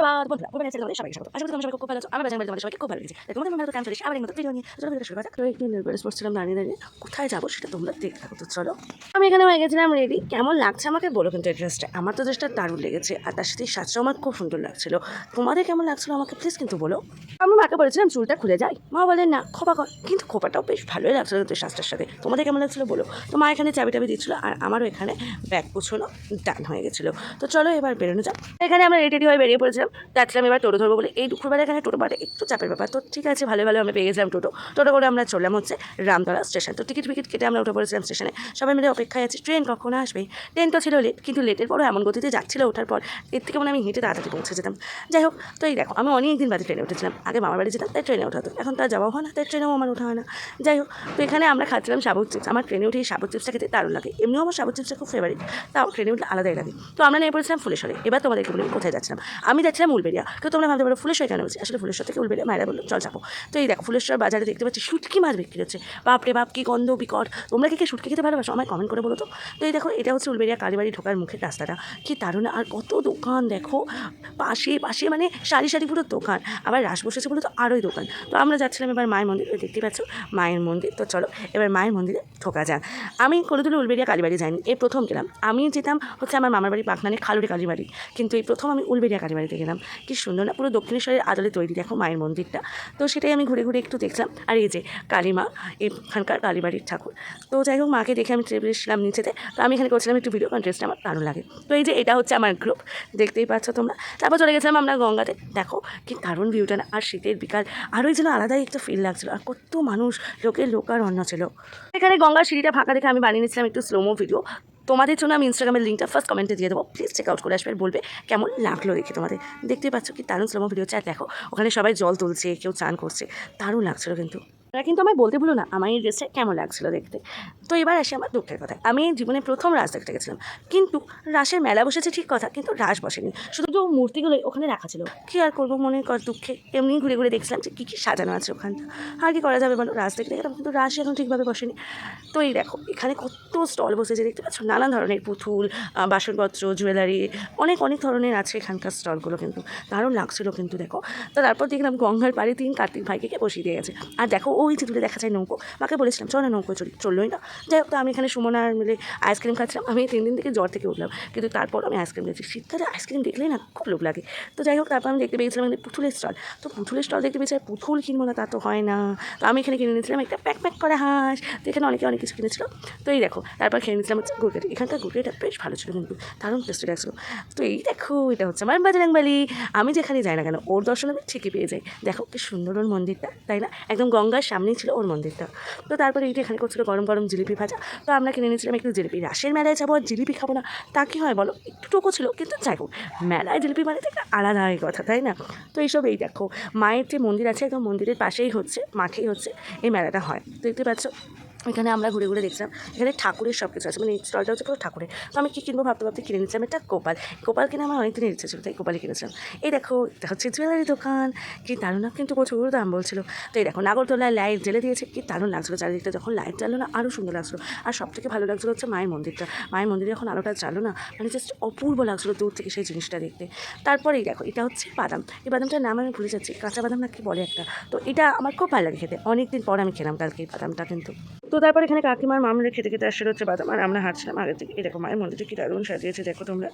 সুপ্রভাত বন্ধুরা, মোবাইল চ্যানেলে সবাইকে স্বাগত। আশা করি তোমরা সবাই খুব ভালো আছো। আমার চ্যানেলে তোমাদের সবাইকে খুব ভালো লেগেছে। তোমাদের মনে হলো আমি চলে এসেছি আবার এই নতুন ভিডিও নিয়ে। চলো ভিডিওটা শুরু করা যাক। তো একটু নেলপালিশ পরছিলাম দাঁড়িয়ে দাঁড়িয়ে, কোথায় যাবো সেটা তোমরা দেখতে থাকো। তো চলো, আমি এখানে হয়ে গেছিলাম রেডি। কেমন লাগছে আমাকে বলো কিন্তু এই ড্রেসটা। আমার তো ড্রেসটা দারুণ লেগেছে, আর তার সাথে সাজটাও আমার খুব সুন্দর লাগছিল। তোমাদের কেমন লাগছিল আমাকে প্লিজ কিন্তু বলো। আমি মাকে বলেছিলাম চুলটা খুলে যাই, মা বলেন না খোপা কর, কিন্তু খোপাটাও বেশ ভালোই লাগছিল কিন্তু সাজটার সাথে। তোমাদের কেমন লাগছিল বলো। তো মা এখানে চাবি টাবি দিচ্ছিলো, আর আমারও এখানে ব্যাগ গুছোনো ডান হয়ে গেছিলো। তো চলো এবার বেরোনো যাক। এখানে আমরা রেডি হয়ে বেরিয়ে পড়েছিলাম, যাচ্ছিলাম এবার টোটো ধরবো বলে। এই দুপুরবেলা এখানে টোটো পাঠে একটু চাপের ব্যাপার। তো ঠিক আছে, ভালো ভালো আমরা পেয়ে গেছিলাম টোটো করে আমরা চললাম হচ্ছে রামতলা স্টেশন। তো টিকিট কেটে আমরা উঠে পড়েছিলাম স্টেশনে। সবাই মিলে অপেক্ষায় আছি ট্রেন কখন আসবে। ট্রেন তো ছিল লেট, কিন্তু লেটের পরও এমন গতিতে যাচ্ছিলো ওঠার পর এর থেকে আমি হেঁটে তাড়াতাড়ি পৌঁছে যেতাম। যাই হোক, তো এই দেখো আমি অনেক দিন বাদে ট্রেনে উঠেছিলাম। আগে মামার বাড়ি যেতাম তাই ট্রেনে ওঠা হতো, এখন তো আর যাওয়া হয় না, তাই ট্রেনেও আমার ওঠা হয় না। যাই হোক, তো এখানে আমরা খাচ্ছিলাম সাবুত চিপস। আমার ট্রেনে উঠে এই সাবুত চিপসটা খেতে দারুণ লাগে, এমনিও আমার সাবুত চিপসটা খুব ফেভারিট, তাও ট্রেনে উঠলে আলাদাই লাগে। তো আমরা নিয়ে পড়েছিলাম ফুলেশ্বরে। এবার তোমাদেরকে বলি কোথায় যাচ্ছিলাম। আমি যাচ্ছিলাম উলবেড়িয়া। তো তোমরা ভাবতে পারো ফুলেশ্বর কেন বলছি, আসলে ফুলেশ্বর থেকে উলবেড়িয়া মায়েরা বললো চল যাবো। তো এই দেখো ফুলেশ্বর বাজারে দেখতে পাচ্ছি শুটকি মাছ বিক্রি হচ্ছে। বাপরে বাপ, কি গন্ধ বিকট। তোমরা কি শুটকি খেতে ভালোবাসো আমায় কমেন্ট করে বলো তো। তো এই দেখো এটা হচ্ছে উলবেড়িয়া কালীবাড়ি ঢোকার মুখের রাস্তাটা, কি দারুণ। আর কত দোকান দেখো, পাশে পাশে মানে সারি সারি পুরো দোকান। আবার রাস বসেছে বলে তো আরোই দোকান। তো আমরা যাচ্ছিলাম এবার মায়ের মন্দির, দেখতে পাচ্ছ মায়ের মন্দির। তো চলো এবার মায়ের মন্দিরে ঢোকা যাক। আমি কোনোদিনও উলবেড়িয়া কালীবাড়ি যাইনি, এই প্রথম গেলাম। আমি যেতাম হচ্ছে আমার মামার বাড়ি পাকনানে খালুরে কালীবাড়ি, কিন্তু এই প্রথম আমি উলবেড়িয়া কালীবাড়িতে গেলাম। কি সুন্দর না, পুরো দক্ষিণেশ্বরের আদলে তৈরি দেখো মায়ের মন্দিরটা। তো সেটাই আমি ঘুরে ঘুরে একটু দেখলাম। আর এই যে কালীমা, এখানকার কালীবাড়ির ঠাকুর। তো যাই হোক, মাকে দেখে আমি ট্রেনে এসেছিলাম নিচেতে। তো আমি এখানে করছিলাম একটু ভিডিও, কারণ ড্রেসটা আমার দারুণ লাগে। তো এই যে এটা হচ্ছে আমার গ্রুপ, দেখতেই পাচ্ছ তোমরা। তারপর চলে গেছিলাম আমরা গঙ্গাতে। দেখো কি দারুণ ভিউটা না, আর শীতের বিকাল আরোই যেন আলাদাই একটা ফিল লাগছিল। আর কত মানুষ, লোকার অন্য ছিল। এখানে গঙ্গার সিঁড়িটা ফাঁকা দেখে আমি বানিয়ে নিচ্ছিলাম একটু স্লোমো ভিডিও। তোমাদের জন্য আমি ইনস্টাগ্রামের লিঙ্কটা ফার্স্ট কমেন্টে দিয়ে দেবো, প্লিজ চেক আউট করে আসবে, বলবে কেমন লাগলো দেখে তোমাদের। দেখতেই পাচ্ছ কি দারুণ স্লোমো ভিডিও। আর দেখো ওখানে সবাই জল তুলছে, কেউ চান করছে, দারুণ লাগছিলো কিন্তু। ওরা কিন্তু আমায় বলতে ভুলো না আমার এই ড্রেসটা কেমন লাগছিলো দেখতে। তো এবার আসি আমার দুঃখের কথায়। আমি জীবনে প্রথম রাস দেখতে গেছিলাম, কিন্তু রাসের মেলা বসেছে ঠিক কথা, কিন্তু রাস বসেনি, শুধু তো মূর্তিগুলোই ওখানে রাখা ছিল। কী আর করবো মনের দুঃখে এমনি ঘুরে ঘুরে দেখছিলাম যে কী কী সাজানো আছে ওখানটা। আর কি করা যাবে বলো, রাস দেখতে গেলাম কিন্তু রাসই এখন ঠিকভাবে বসেনি। তো এই দেখো এখানে কত স্টল বসেছে দেখতে পাচ্ছ, নানান ধরনের পুতুল, বাসনপত্র, জুয়েলারি, অনেক ধরনের আছে এখানকার স্টলগুলো, কিন্তু দারুণ লাগছিলো কিন্তু দেখো। তো তারপর দেখলাম গঙ্গার পাড়ে কার্তিক ভাইকে বসিয়ে দিয়ে গেছে। আর দেখো ওই যে দূরে দেখা যায় নৌকো, মাকে বলেছিলাম চল না নৌকো চললোই না। যাই হোক, তো আমি এখানে সুমনার মিলে আইসক্রিম খাচ্ছিলাম। আমি 3 দিন থেকে জ্বর থেকে উঠলাম, কিন্তু তারপর আমি আইসক্রিম খেয়েছি। শীতকালে আইসক্রিম দেখলেই না খুব লোভ লাগে। তো যাই হোক, তারপর আমি দেখতে পেয়েছিলাম পুতুলের স্টল। তো পুতুলের স্টল দেখতে পেয়েছি, পুতুল কিনবো না তা তো হয় না। তো আমি এখানে কিনে নিয়েছিলাম একটা প্যাক করা হাঁস। তো এখানে অনেক কিছু কিনেছিল। তো এই দেখো তারপর খেয়ে নিয়েছিলাম হচ্ছে গুড়কাঠি। এখানকার গুড়কাঠিটা বেশ ভালো ছিল কিন্তু দারুণ টেস্টি লাগছিলো। তো এই দেখো এটা হচ্ছে আমার বাজরংবলী। আমি যেখানে যাই না কেন ওর দর্শন আমি ঠিকই পেয়ে যাই। দেখো কি সুন্দর ওর মন্দিরটা, তাই না? একদম গঙ্গার সামনেই ছিল ওর মন্দিরটা। তো তারপরে এইটা এখানে করছিল গরম জিলিপি ভাজা। তো আমরা কিনে নিয়েছিলাম একটু জিলিপি। রাসের মেলায় যাবো আর জিলিপি খাবো না তা কি হয় বলো, একটু টোকো ছিল, কিন্তু যাই হোক মেলায় জিলিপি মানে তো একটা আলাদাই কথা, তাই না? তো এইসব এই দেখো মায়ের যে মন্দির আছে একদম মন্দিরের পাশেই হচ্ছে, মাঠেই হচ্ছে এই মেলাটা হয়। দেখতে পাচ্ছ এখানে আমরা ঘুরে ঘুরে দেখছিলাম। এখানে ঠাকুরের সব কিছু আছে, মানে এই স্টলটা হচ্ছে পুরো ঠাকুরের। তো আমি কী কিনবো ভাবতে কিনে নিচ্ছিলাম একটা গোপাল কিনে আমার অনেক দিনের ইচ্ছে ছিল, তাই গোপালই কিনেছিলাম। এই দেখো এটা হচ্ছে জুয়েলারি দোকান, কি দারুণ, কিন্তু প্রচুর দাম বলছিল। তো এই দেখো নাগরদোলায় লাইট জ্বেলে দিয়েছে, কি দারুণ লাগছিলো চারিদিকটা। যখন লাইট জ্বালো না আরও সুন্দর লাগছিলো। আর সব থেকে ভালো লাগছিলো হচ্ছে মায়ের মন্দিরটা। মায়ের মন্দিরে যখন আলোটা জ্বালো না, মানে জাস্ট অপূর্ব লাগছিলো দূর থেকে সেই জিনিসটা দেখতে। তারপরেই দেখো এটা হচ্ছে বাদাম। এই বাদামটার নাম আমি ভুলে যাচ্ছি, কাঁচা বাদাম না কি বলে একটা। তো এটা আমার খুব ভালো লাগে খেতে, অনেকদিন পর আমি খেলাম কালকে এই বাদামটা কিন্তু। তো তারপর এখানে কাকিমার মামলা খেতে আসলে হচ্ছে বাদাম, আর আমরা হাঁটছিলাম আগে থেকে। এই দেখো মায়ের মন্দিরটা কি দারুণ সাজিয়েছে দেখো তোমরা,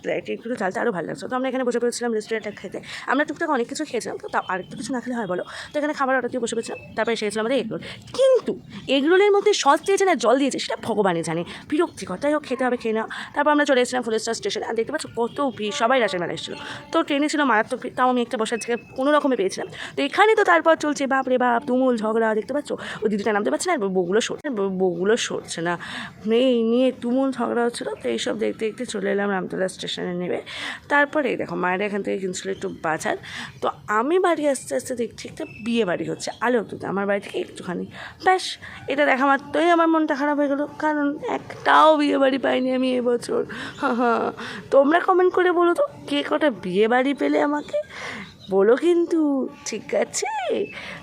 লাইটে একটু জ্বালতে আরও ভালো লাগছে। তো আমরা এখানে বসে পড়েছিলাম রেস্টুরেন্টটা খেতে। আমরা টুকটাক অনেক কিছু খেয়েছিলাম, তো তাও আরেকটু কিছু না খেলে হয় বলো। তো এখানে খাবার অর্ডার দিয়ে বসে পড়েছিলাম। তারপরে এসে গেছিলাম আমাদের এগরোল, কিন্তু এগরোলের মধ্যে সস দিয়েছে না জল দিয়েছে সেটা ভগবানই জানে, বিরক্তিকর। তাই হোক খেতে হবে, খেয়ে নাও। তারপর আমরা চলে এসেছিলাম ফুলেশ্বর স্টেশনে। আর দেখতে পাচ্ছ কত ভিড়, সবাই রাসের মেলা এসেছিলো। তো ট্রেনে ছিল মারাত্মক ভিড়, তাও আমি একটা বসার জায়গায় কোনো রকমে পেয়েছিলাম। তো এখানে তো তারপর চলছে বাপরে বাপ তুমুল ঝগড়া, দেখতে পাচ্ছ ওই দিদিটা নামতে পারছে না, আর বউগুলো সরছে না, এই নিয়ে তুমুল ঝগড়া হচ্ছিলো। তো এইসব দেখতে দেখতে চলে এলাম রামতলা স্টেশনে নেবে। তারপরে দেখো মায়েরা এখান থেকে কিনছিল একটু বাজার। তো আমি বাড়ি আস্তে আস্তে দেখছি একটা বিয়ে বাড়ি হচ্ছে আলোকদুতে, আমার বাড়ি থেকে একটুখানি। ব্যাস এটা দেখা মাত্রই আমার মনটা খারাপ হয়ে গেলো, কারণ একটাও বিয়ে বাড়ি পাইনি আমি এবছর। হ্যাঁ, তোমরা কমেন্ট করে বলো তো কে কটা বিয়ে বাড়ি পেলে আমাকে বলো কিন্তু, ঠিক আছে?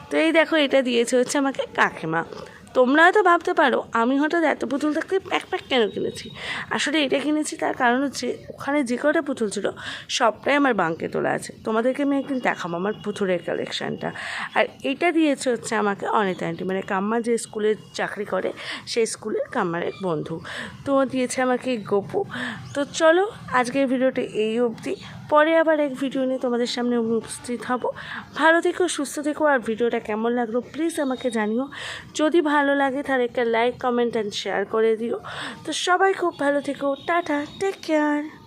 তো এই দেখো এটা দিয়েছে হচ্ছে আমাকে কাকিমা। তোমরা হয়তো ভাবতে পারো আমি হঠাৎ এত পুতুল থাকতে ব্যাকপ্যাক কেন কিনেছি। আসলে এটা কিনেছি তার কারণ হচ্ছে ওখানে যে কটা পুতুল ছিল সবটাই আমার বাঙ্কে তোলা আছে। তোমাদেরকে আমি একদিন দেখাবো আমার পুতুলের কালেকশানটা। আর এটা দিয়েছে হচ্ছে আমাকে অনিতা আন্টি, মানে কাম্মা যে স্কুলে চাকরি করে সেই স্কুলের কাম্মার এক বন্ধু, তো দিয়েছে আমাকে গপু। তো চলো আজকের ভিডিওটা এই অবধি, পরে আবার এক ভিডিও নিয়ে তোমাদের সামনে উপস্থিত হব। ভালো থেকো, সুস্থ থেকো, আর ভিডিওটা কেমন লাগলো প্লিজ আমাকে জানিও। যদি ভালো লাগে তাহলে একটা লাইক, কমেন্ট অ্যান্ড শেয়ার করে দিও। তো সবাই খুব ভালো থেকো, টাটা, টেক কেয়ার।